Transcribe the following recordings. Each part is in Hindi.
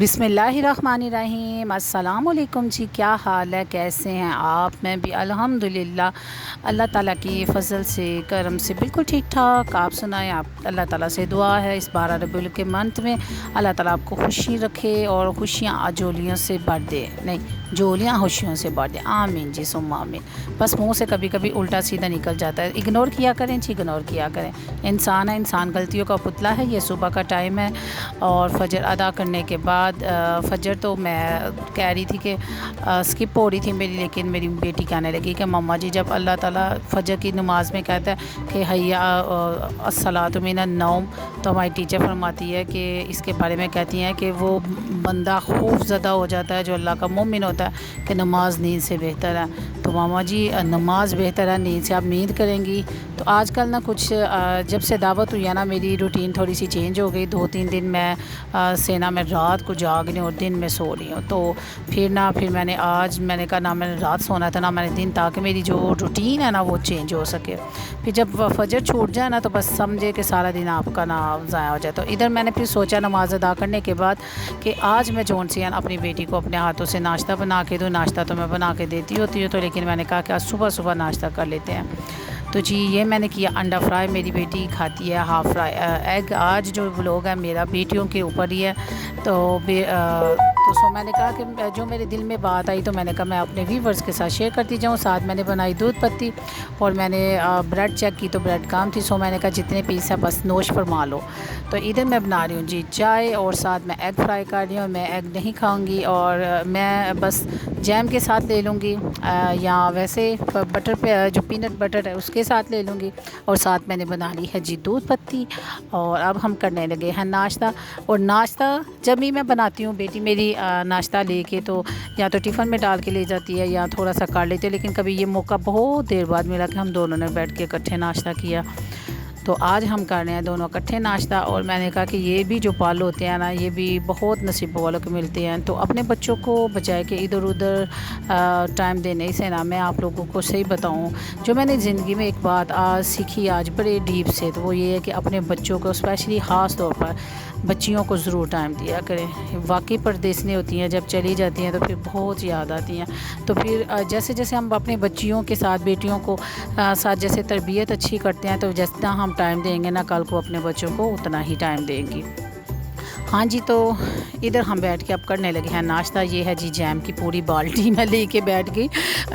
बिस्मिल्लाहिर्रहमानिर्रहीम। अस्सलाम वालेकुम जी, क्या हाल है, कैसे हैं आप? मैं भी अल्हम्दुलिल्लाह अल्लाह ताला की फ़ज़ल से करम से बिल्कुल ठीक ठाक। आप सुनाएं, आप? अल्लाह ताला से दुआ है इस 12 रबीउल के मंथ में अल्लाह ताला आपको खुशी रखे और खुशियाँ जोलियों से भर दे, नहीं जोलियाँ खुशियों से भर दे। आमीन जी सुम्मा आमीन। बस मुँह से कभी कभी उल्टा सीधा निकल जाता है, इग्नोर किया करें जी, इग्नोर किया करें। इंसान है, इंसान गलतियों का पुतला है। ये सुबह का टाइम है और फजर अदा करने के बाद फजर तो मैं कह रही थी कि स्किप हो रही थी मेरी, लेकिन मेरी बेटी कहने लगी कि मम्मा जी, जब अल्लाह ताला फजर की नमाज में कहता है कि हैया अस्सलातु मिनन नौम, तो हमारी टीचर फरमाती है कि इसके बारे में कहती हैं कि वो बंदा खौफज़दा हो जाता है जो अल्लाह का मोमिन होता है कि नमाज नींद से बेहतर है। तो मामा जी, नमाज बेहतर है नींद से, आप नींद करेंगी। तो आजकल ना कुछ जब से दावत हुई है ना, मेरी रूटीन थोड़ी सी चेंज हो गई। 2-3 दिन मैं सेना में रात को जाग रही हूँ और दिन में सो रही हूँ। तो फिर मैंने कहा ना मैंने रात सोना था ना मैंने दिन, ताकि मेरी जो रूटीन है ना वो चेंज हो सके। फिर जब फजर छूट जाए ना तो बस समझे कि सारा दिन आपका ना ज़ाया हो जाए। तो इधर मैंने फिर सोचा नमाज अदा करने के बाद कि आज मैं जौन सी है ना अपनी बेटी को अपने हाथों से नाश्ता बना के दूँ। नाश्ता तो मैं बना के देती होती हूँ, तो लेकिन मैंने कहा कि आज सुबह सुबह नाश्ता कर लेते हैं। तो जी ये मैंने किया अंडा फ्राई, मेरी बेटी खाती है हाफ़ फ्राई एग। आज जो व्लॉग है मेरा बेटियों के ऊपर ही है। तो मैंने कहा कि जो मेरे दिल में बात आई तो मैंने कहा मैं अपने व्यूवर्स के साथ शेयर करती जाऊँ। साथ मैंने बनाई दूध पत्ती और मैंने ब्रेड चेक की तो ब्रेड काम थी, सो मैंने कहा जितने पीस है बस नोश फरमा लो। तो इधर मैं बना रही हूँ जी चाय और साथ मैं एग फ्राई कर रही हूँ। मैं एग नहीं खाऊँगी और मैं बस जैम के साथ ले लूँगी या वैसे बटर पे जो पीनट बटर है उसके साथ ले लूँगी। और साथ मैंने बना ली है जी दूध पत्ती। और अब हम करने लगे हैं नाश्ता। और नाश्ता जब भी मैं बनाती हूँ, बेटी मेरी नाश्ता लेके तो या तो टिफ़िन में डाल के ले जाती है या थोड़ा सा कर लेती है। लेकिन कभी ये मौका बहुत देर बाद मिला कि हम दोनों ने बैठ के इकट्ठे नाश्ता किया। तो आज हम कर रहे हैं दोनों इकट्ठे नाश्ता। और मैंने कहा कि ये भी जो पाल होते हैं ना, ये भी बहुत नसीब वालों को मिलते हैं। तो अपने बच्चों को बजाय के इधर उधर टाइम देने से ना, मैं आप लोगों को सही बताऊं, जो मैंने ज़िंदगी में एक बात आज सीखी आज बड़े डीप से, तो वो ये है कि अपने बच्चों को स्पेशली ख़ास तौर पर बच्चियों को ज़रूर टाइम दिया करें। वाकई परदेसने होती हैं, जब चली जाती हैं तो फिर बहुत याद आती हैं। तो फिर जैसे जैसे हम अपने बच्चियों के साथ बेटियों को साथ जैसे तरबियत अच्छी करते हैं, तो जितना हम टाइम देंगे ना कल को अपने बच्चों को उतना ही टाइम देंगी। हाँ जी, तो इधर हम बैठ के अब करने लगे हैं नाश्ता। ये है जी जैम की पूरी बाल्टी मैं लेके बैठ गई।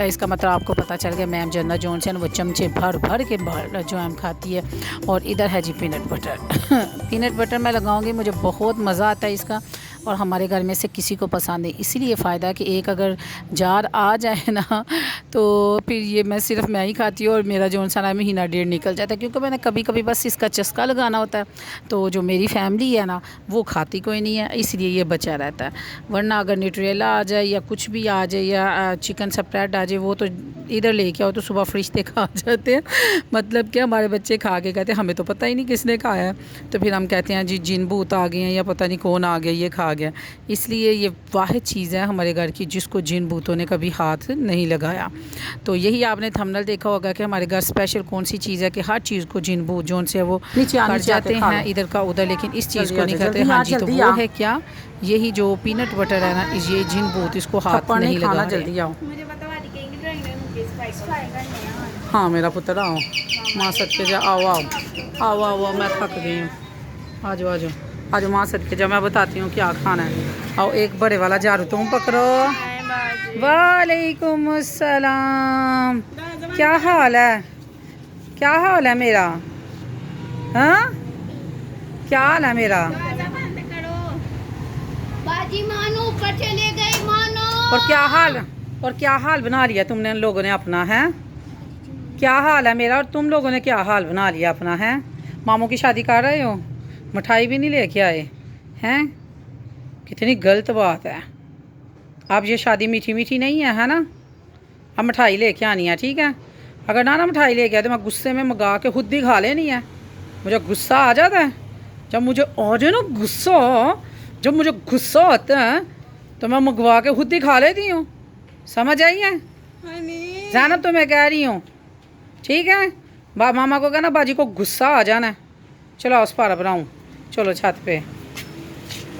इसका मतलब आपको पता चल गया मैम जन्नत जॉनसन वो चमचे भर भर के जैम खाती है। और इधर है जी पीनट बटर पीनट बटर मैं लगाऊंगी, मुझे बहुत मज़ा आता है इसका। और हमारे घर में से किसी को पसंद है, इसीलिए फ़ायदा कि एक अगर जार आ जाए ना तो फिर ये मैं ही खाती हूँ और मेरा जो सा महीना डेढ़ निकल जाता है। क्योंकि मैंने कभी कभी बस इसका चस्का लगाना होता है। तो जो मेरी फैमिली है ना वो खाती कोई नहीं है, इसलिए ये बचा रहता है। वरना अगर न्यूट्रेला आ जाए या कुछ भी आ जाए या चिकन स्प्रेड आ जाए, वो तो इधर लेके आओ तो सुबह फरिश्ते खा जाते हैं। मतलब कि हमारे बच्चे खा के कहते हैं हमें तो पता ही नहीं किसने खाया है। तो फिर हम कहते हैं जी जिन भूत आ गए हैं या पता नहीं कौन आ गया ये खा गया। इसलिए ये वाहिद चीज़ है हमारे घर की जिसको जिन भूतों ने कभी हाथ नहीं लगाया। तो यही आपने थंबनेल देखा होगा कि हमारे घर स्पेशल कौन सी चीज़ है कि हर चीज़ को जिन भूत जोन से वो कर जाते हैं इधर का उधर, लेकिन इस चीज़ को नहीं करते। हाँ जी, तो वो है क्या, यही जो पीनट बटर है ना, ये जिन भूत इसको हाथ नहीं लगा। जल्दी आओ, हाँ मेरा पुत्र आओ, माँ सदके जा, आओ आओ आओ आओ आओ, मैं थक गई हूँ। आ जाओ आ जाओ आ जाओ माँ सदके जा, मैं बताती हूँ क्या खाना है। आओ एक बड़े वाला झाड़ू तुम पकड़ो। वालेकुम अस्सलाम, क्या हाल है, क्या हाल है मेरा? हाँ क्या हाल है मेरा? बाजी मानो ऊपर चले गई मानो। और क्या हाल बना लिया तुमने लोगों ने अपना है? क्या हाल है मेरा और तुम लोगों ने क्या हाल बना लिया अपना है? मामू की शादी कर रहे हो, मिठाई भी नहीं लेके आए हैं, कितनी गलत बात है। अब ये शादी मीठी मीठी नहीं है ना, अब मिठाई लेके आनी है, ठीक है? अगर ना मिठाई लेके आए तो मैं गुस्से में मंगा के खुद ही खा लेनी है। मुझे गुस्सा आ जाता है, जब मुझे आ जाए ना गुस्सा, जब मुझे गुस्सा आता है तो मैं मंगवा के खुद ही खा लेती हूँ। समझ आई है ज़ैनब? तो मैं कह रही हूँ ठीक है। मामा को कहना बाजी को गुस्सा आ जाना है। चलो उस पार बनाऊँ, चलो छत पे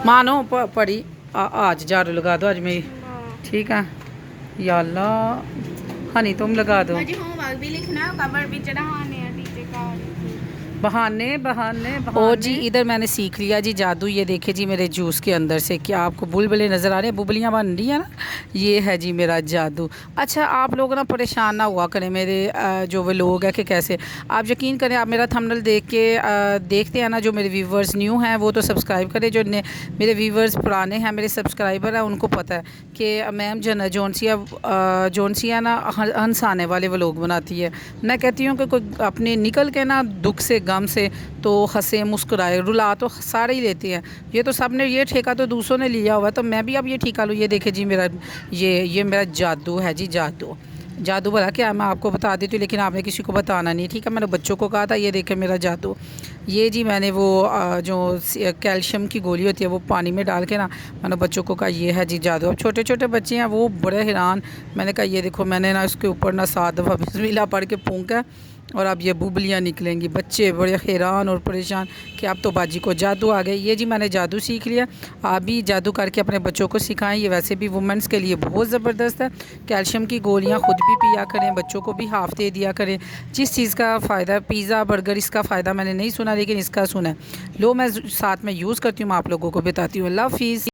मानो पड़ी आज झाड़ू लगा दो आज मेरी, ठीक है। या अल्लाह हनी तुम लगा दो। मुझे होमवर्क भी लिखना है, कबर भी चढ़ाने हैं टीचर का। बहाने बहाने बहाने। और जी इधर मैंने सीख लिया जी जादू। ये देखे जी मेरे जूस के अंदर से क्या आपको बुलबुले नज़र आ रहे हैं, बुबलियाँ बन रही हैं ना, ये है जी मेरा जादू। अच्छा आप लोग ना परेशान ना हुआ करें मेरे जो वो लोग हैं कि कैसे, आप यकीन करें आप मेरा थंबनेल देख के देखते हैं ना, जो मेरे व्यूवर्स न्यू हैं वो तो सब्सक्राइब करें, जो मेरे व्यूवर्स पुराने हैं मेरे सब्सक्राइबर हैं उनको पता है कि मैम जोनसिया ना हंसाने वाले व्लॉग बनाती है। मैं कहती हूँ कि कोई अपने निकल के ना दुख से गम से तो हंसे मुस्कुराए, रुला तो सारे ही लेते हैं। ये तो सब ने ये ठेका तो दूसरों ने लिया हुआ है, तो मैं भी अब ये ठेका लूँ। ये देखे जी मेरा ये मेरा जादू है जी, जादू। जादू भला क्या मैं आपको बता देती हूँ, लेकिन आपने किसी को बताना नहीं, ठीक है। मैंने बच्चों को कहा था ये देखे मेरा जादू। ये जी मैंने वो जो कैल्शियम की गोली होती है वो पानी में डाल के ना मैंने बच्चों को कहा ये है जी जादू। अब छोटे छोटे बच्चे हैं वो बड़े हैरान। मैंने कहा ये देखो मैंने ना इसके ऊपर ना 7 दफ़ा बिस्मिल्लाह पढ़ के फूंका और अब ये बुबलियाँ निकलेंगी। बच्चे बड़े हैरान और परेशान कि अब तो बाजी को जादू आ गए। ये जी मैंने जादू सीख लिया, आप भी जादू करके अपने बच्चों को सिखाएं। ये वैसे भी वुमेंस के लिए बहुत ज़बरदस्त है। कैल्शियम की गोलियाँ ख़ुद भी पिया करें, बच्चों को भी हाफ़ दे दिया करें। जिस चीज़ का फ़ायदा, पिज़्ज़ा बर्गर इसका फ़ायदा मैंने नहीं सुना, लेकिन इसका सुना है। लो मैं साथ में यूज़ करती हूँ, मैं आप लोगों को बताती हूँ। अल्लाह हाफ़िज़।